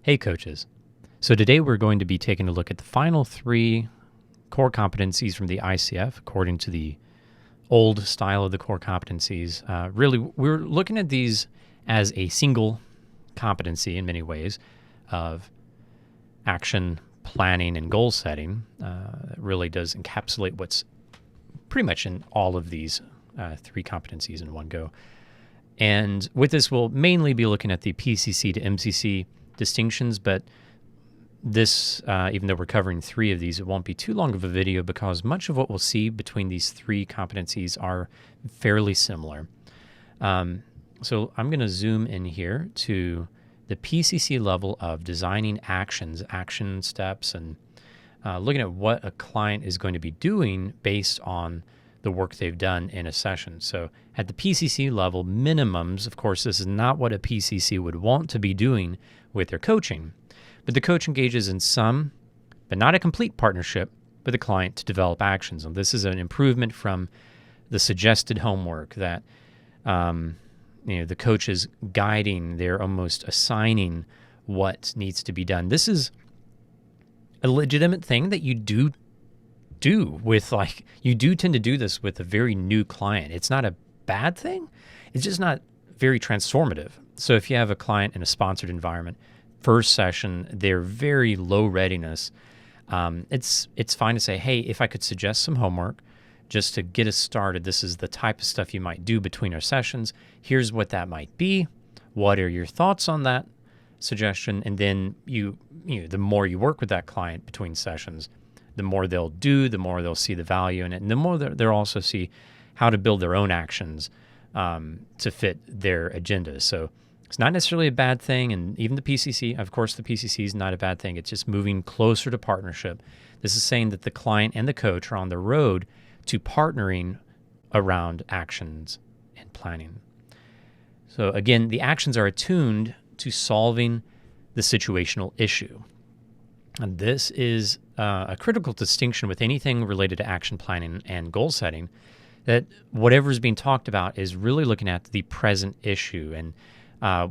Hey coaches. So today we're going to be taking a look at the final 3 core competencies from the ICF according to the old style of the core competencies. Really, we're looking at these as a single competency in many ways of action planning and goal setting. It really does encapsulate what's pretty much in all of these 3 competencies in one go. And with this, we'll mainly be looking at the PCC to MCC distinctions, but this, even though we're covering 3 of these, it won't be too long of a video because much of what we'll see between these 3 competencies are fairly similar. So I'm going to zoom in here to the PCC level of designing actions, action steps, and looking at what a client is going to be doing based on the work they've done in a session. So at the PCC level, minimums, of course, this is not what a PCC would want to be doing with their coaching, but the coach engages in some, but not a complete partnership with the client to develop actions. And this is an improvement from the suggested homework that the coach is guiding, they're almost assigning what needs to be done. This is a legitimate thing that you do with, you do tend to do this with a very new client. It's not a bad thing. It's just not very transformative. So if you have a client in a sponsored environment, first session, they're very low readiness. It's fine to say, hey, if I could suggest some homework just to get us started, this is the type of stuff you might do between our sessions. Here's what that might be. What are your thoughts on that suggestion? And then the more you work with that client between sessions, the more they'll do, the more they'll see the value in it, and the more they'll also see how to build their own actions to fit their agenda. So it's not necessarily a bad thing, and even the PCC, of course, the PCC is not a bad thing. It's just moving closer to partnership. This is saying that the client and the coach are on the road to partnering around actions and planning. So again, the actions are attuned to solving the situational issue. And this is a critical distinction with anything related to action planning and goal setting, that whatever is being talked about is really looking at the present issue, and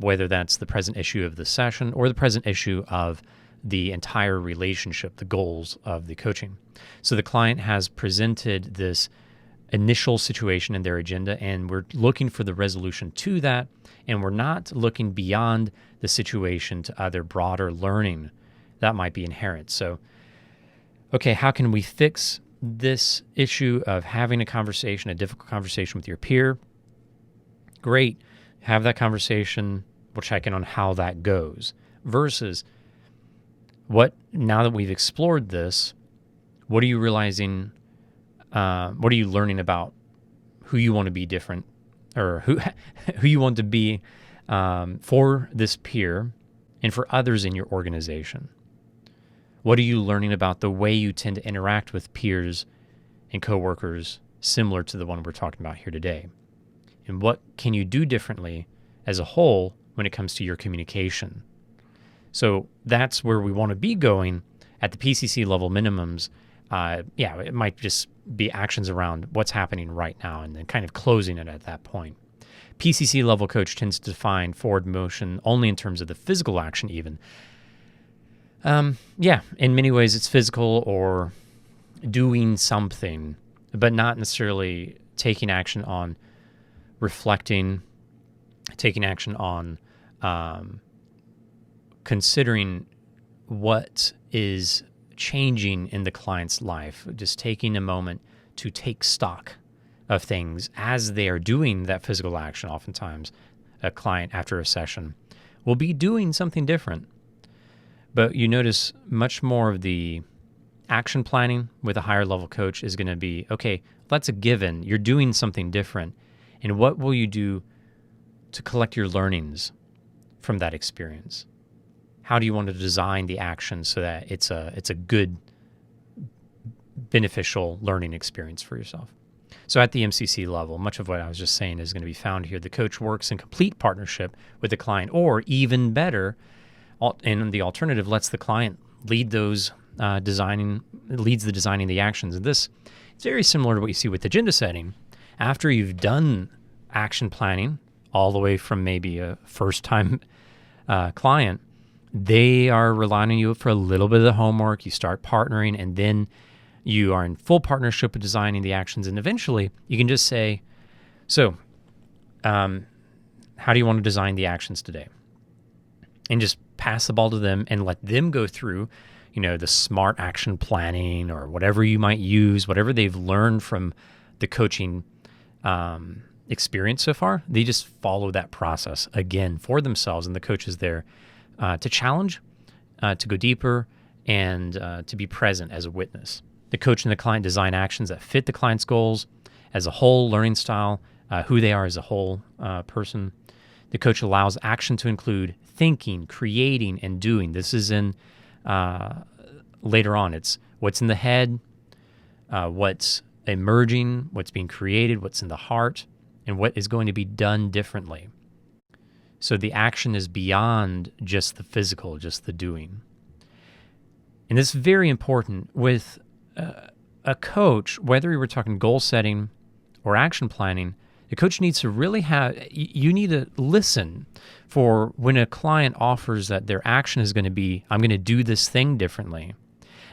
whether that's the present issue of the session or the present issue of the entire relationship, the goals of the coaching. So the client has presented this initial situation in their agenda, and we're looking for the resolution to that, and we're not looking beyond the situation to other broader learning that might be inherent. So, okay, how can we fix this issue of having a conversation, a difficult conversation with your peer? Great. Have that conversation. We'll check in on how that goes. Versus now that we've explored this, what are you realizing? What are you learning about who you want to be different, or who you want to be for this peer and for others in your organization? What are you learning about the way you tend to interact with peers and coworkers similar to the one we're talking about here today? And what can you do differently as a whole when it comes to your communication? So that's where we want to be going at the PCC level minimums. It might just be actions around what's happening right now and then kind of closing it at that point. PCC level coach tends to define forward motion only in terms of the physical action even. In many ways it's physical or doing something, but not necessarily taking action on reflecting, taking action on considering what is changing in the client's life, just taking a moment to take stock of things as they are doing that physical action. Oftentimes, a client after a session will be doing something different. But you notice much more of the action planning with a higher level coach is going to be, okay, that's a given. You're doing something different. And what will you do to collect your learnings from that experience? How do you want to design the action so that it's a good, beneficial learning experience for yourself? So at the MCC level, much of what I was just saying is going to be found here. The coach works in complete partnership with the client, or even better, and the alternative lets the client lead those designing the actions. And this is very similar to what you see with agenda setting. After you've done action planning all the way from maybe a first-time client, They are relying on you for a little bit of the homework. You start partnering, and then you are in full partnership with designing the actions. And eventually you can just say, so how do you want to design the actions today? And just pass the ball to them and let them go through, the SMART action planning or whatever you might use, whatever they've learned from the coaching experience so far. They just follow that process again for themselves, and the coach is there to challenge, to go deeper, and to be present as a witness. The coach and the client design actions that fit the client's goals as a whole learning style, who they are as a whole person. The coach allows action to include thinking, creating, and doing. This is in later on. It's what's in the head, what's emerging, what's being created, what's in the heart, and what is going to be done differently. So the action is beyond just the physical, just the doing. And this is very important with a coach, whether you were talking goal setting or action planning. The coach needs to really you need to listen for when a client offers that their action is going to be, I'm going to do this thing differently.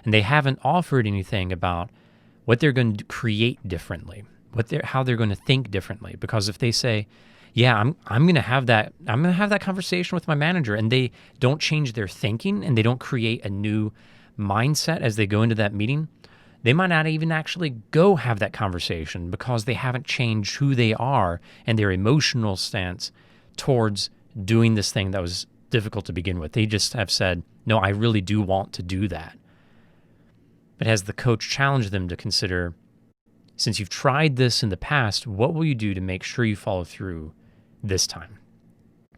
And they haven't offered anything about what they're going to create differently, how they're going to think differently. Because if they say, yeah, I'm going to have that conversation with my manager, and they don't change their thinking and they don't create a new mindset as they go into that meeting, they might not even actually go have that conversation because they haven't changed who they are and their emotional stance towards doing this thing that was difficult to begin with. They just have said, no, I really do want to do that. But has the coach challenged them to consider, since you've tried this in the past, what will you do to make sure you follow through this time?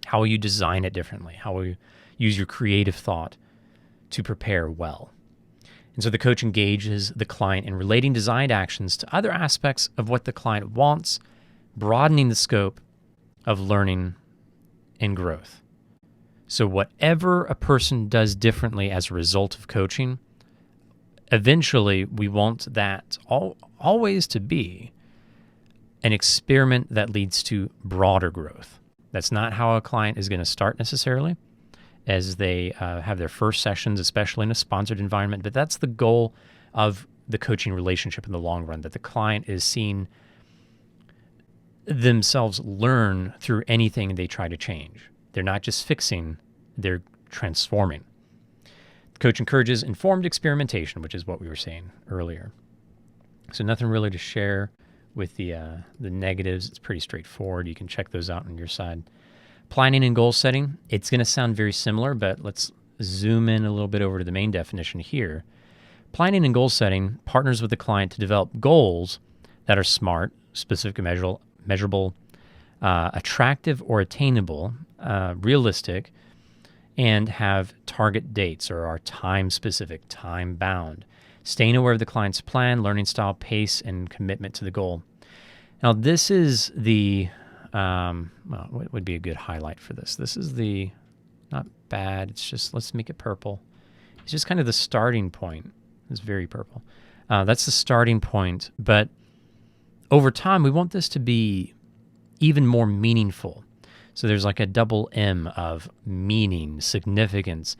How will you design it differently? How will you use your creative thought to prepare well? And so the coach engages the client in relating designed actions to other aspects of what the client wants, broadening the scope of learning and growth. So whatever a person does differently as a result of coaching, eventually we want that always to be an experiment that leads to broader growth. That's not how a client is going to start necessarily as they have their first sessions, especially in a sponsored environment. But that's the goal of the coaching relationship in the long run, that the client is seeing themselves learn through anything they try to change. They're not just fixing, they're transforming. The coach encourages informed experimentation, which is what we were saying earlier. So nothing really to share with the negatives. It's pretty straightforward. You can check those out on your side. Planning and goal setting, it's going to sound very similar, but let's zoom in a little bit over to the main definition here. Planning and goal setting partners with the client to develop goals that are SMART, specific and measurable, attractive or attainable, realistic, and have target dates or are time-specific, time-bound. Staying aware of the client's plan, learning style, pace, and commitment to the goal. Now, this is the what would be a good highlight for this? This is the, not bad, it's just, let's make it purple. It's just kind of the starting point. It's very purple. That's the starting point, but over time, we want this to be even more meaningful. So there's like a double M of meaning, significance,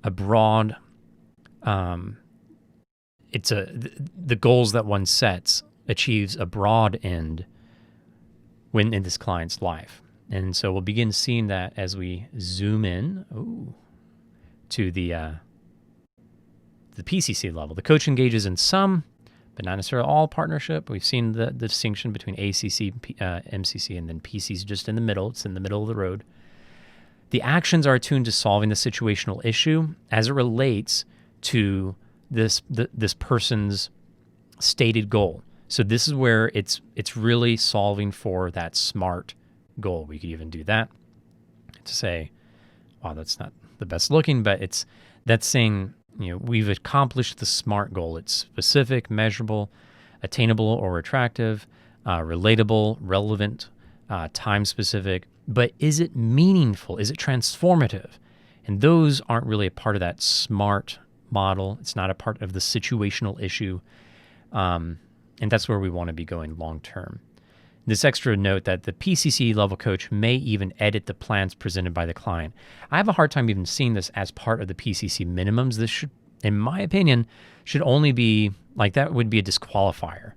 a broad, the goals that one sets achieves a broad end when in this client's life. And so we'll begin seeing that as we zoom in to the PCC level. The coach engages in some, but not necessarily all partnership. We've seen the distinction between ACC, MCC, and then PC's just in the middle. It's in the middle of the road. The actions are attuned to solving the situational issue as it relates to this person's stated goal. So this is where it's really solving for that SMART goal. We could even do that to say, wow, that's not the best looking, but that's saying, we've accomplished the SMART goal. It's specific, measurable, attainable or attractive, relatable, relevant, time-specific. But is it meaningful? Is it transformative? And those aren't really a part of that SMART model. It's not a part of the situational issue. And that's where we want to be going long-term. This extra note that the PCC level coach may even edit the plans presented by the client. I have a hard time even seeing this as part of the PCC minimums. This should, in my opinion, should only be like that would be a disqualifier.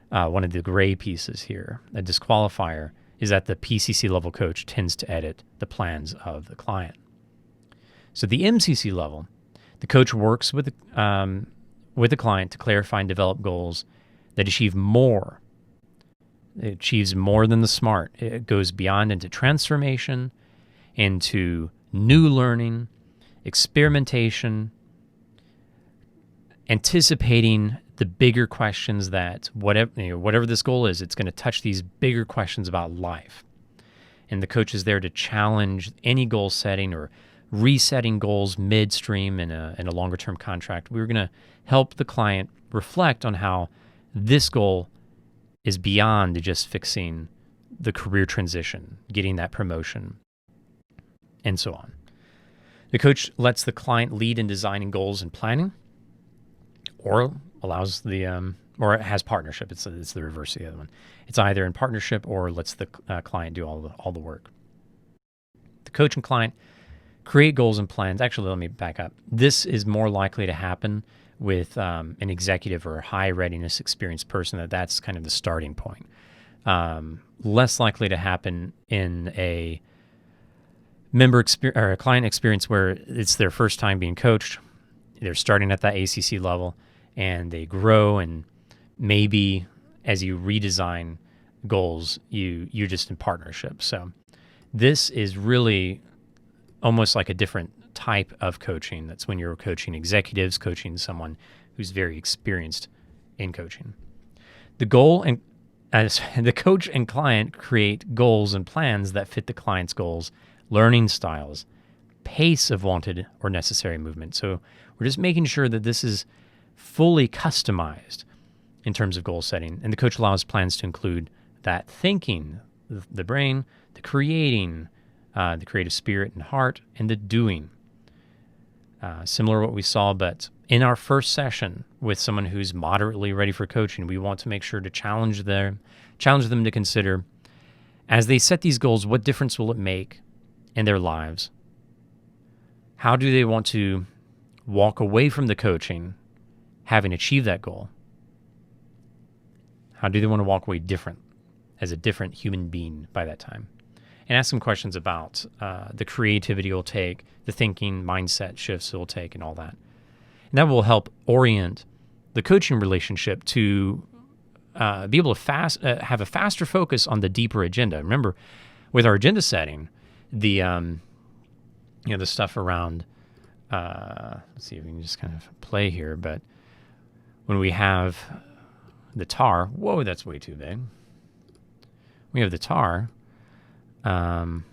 One of the gray pieces here, a disqualifier, is that the PCC level coach tends to edit the plans of the client. So the MCC level, the coach works with the client to clarify and develop goals that achieve more. It achieves more than the SMART. It goes beyond into transformation, into new learning, experimentation, anticipating the bigger questions that whatever this goal is, it's going to touch these bigger questions about life. And the coach is there to challenge any goal setting or resetting goals midstream in a longer term contract. We're going to help the client reflect on how this goal is beyond just fixing the career transition, getting that promotion, and so on. The coach lets the client lead in designing goals and planning, or allows or it has partnership. It's the reverse of the other one. It's either in partnership or lets the client do all the work. The coach and client create goals and plans. Actually, let me back up. This is more likely to happen with an executive or a high readiness experienced person. That's kind of the starting point. Less likely to happen in a or a client experience where it's their first time being coached. They're starting at that ACC level and they grow, and maybe as you redesign goals, you're just in partnership. So this is really almost like a different type of coaching. That's when you're coaching executives, coaching someone who's very experienced in coaching. The goal and as the coach and client create goals and plans that fit the client's goals, learning styles, pace of wanted or necessary movement. So we're just making sure that this is fully customized in terms of goal setting. And the coach allows plans to include that thinking, the brain, the creating, the creative spirit and heart, and the doing. Similar to what we saw, but in our first session with someone who's moderately ready for coaching, we want to make sure to challenge them to consider, as they set these goals, what difference will it make in their lives? How do they want to walk away from the coaching having achieved that goal? How do they want to walk away different, as a different human being by that time? And ask some questions about the creativity it'll take, the thinking, mindset shifts it'll take, and all that. And that will help orient the coaching relationship to be able to have a faster focus on the deeper agenda. Remember, with our agenda setting, the stuff around, let's see if we can just kind of play here, but when we have the TAR, whoa, that's way too big. We have the TAR. And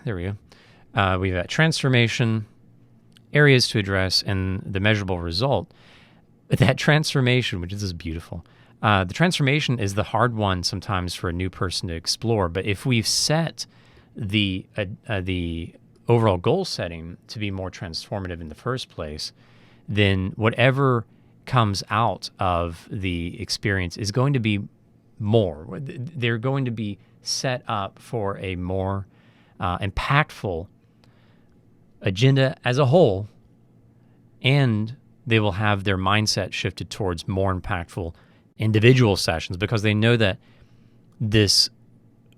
there we go. We have transformation, areas to address, and the measurable result. But that transformation, which is beautiful, the transformation is the hard one sometimes for a new person to explore. But if we've set the overall goal setting to be more transformative in the first place, then whatever comes out of the experience is going to be more. They're going to be set up for a more impactful agenda as a whole, and they will have their mindset shifted towards more impactful individual sessions, because they know that this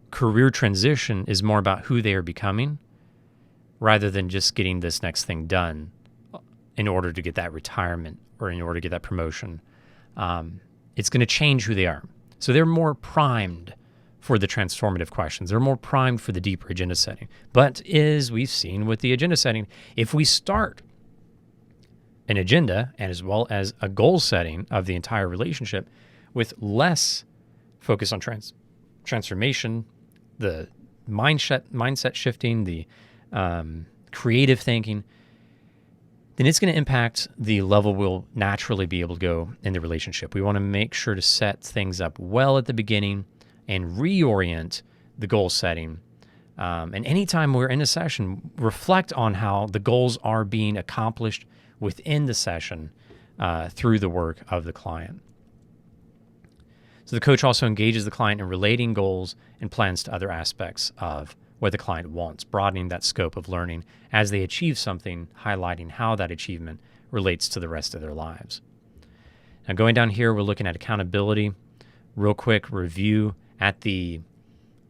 career transition is more about who they are becoming rather than just getting this next thing done in order to get that retirement or in order to get that promotion. It's going to change who they are. So they're more primed for the transformative questions. They're more primed for the deeper agenda setting. But as we've seen with the agenda setting, if we start an agenda and as well as a goal setting of the entire relationship with less focus on transformation, the mindset shifting, the creative thinking, then it's going to impact the level we'll naturally be able to go in the relationship. We want to make sure to set things up well at the beginning and reorient the goal setting And anytime we're in a session, reflect on how the goals are being accomplished within the session through the work of the client. So the coach also engages the client in relating goals and plans to other aspects of what the client wants, broadening that scope of learning as they achieve something, highlighting how that achievement relates to the rest of their lives. Now, going down here, we're looking at accountability. Real quick review at the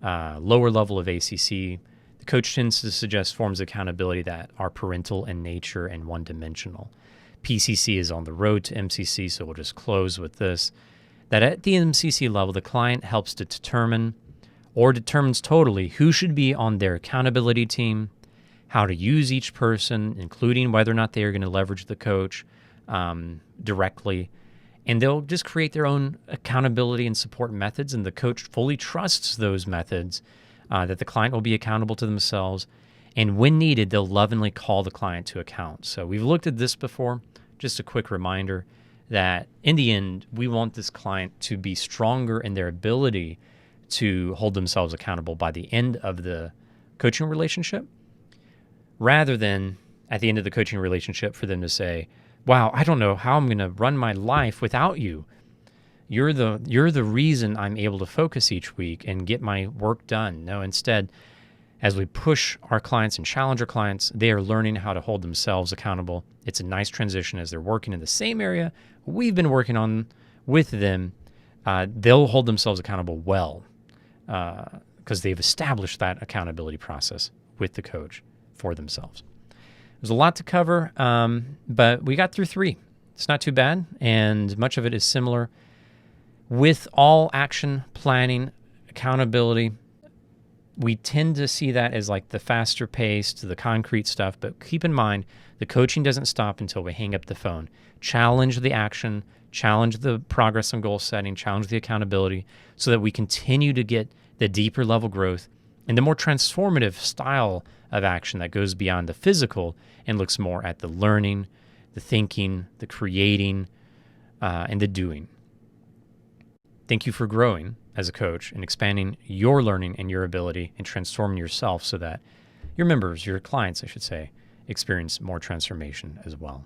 lower level of ACC. The coach tends to suggest forms of accountability that are parental in nature and one-dimensional. PCC is on the road to MCC, so we'll just close with this. That at the MCC level, the client helps to determine or determines totally who should be on their accountability team, how to use each person, including whether or not they are going to leverage the coach directly. And they'll just create their own accountability and support methods, and the coach fully trusts those methods, that the client will be accountable to themselves. And when needed, they'll lovingly call the client to account. So we've looked at this before. Just a quick reminder that in the end, we want this client to be stronger in their ability to hold themselves accountable by the end of the coaching relationship, rather than at the end of the coaching relationship for them to say, wow, I don't know how I'm going to run my life without you. You're the reason I'm able to focus each week and get my work done. No, instead, as we push our clients and challenge our clients, they are learning how to hold themselves accountable. It's a nice transition as they're working in the same area we've been working on with them. They'll hold themselves accountable well because they've established that accountability process with the coach for themselves. There's a lot to cover, but we got through 3. It's not too bad, and much of it is similar. With all action planning, accountability, we tend to see that as like the faster paced, the concrete stuff, but keep in mind, the coaching doesn't stop until we hang up the phone. Challenge the action, challenge the progress on goal setting, challenge the accountability so that we continue to get the deeper level growth and the more transformative style of action that goes beyond the physical and looks more at the learning, the thinking, the creating, and the doing. Thank you for growing as a coach and expanding your learning and your ability and transforming yourself so that your members, your clients, I should say, experience more transformation as well.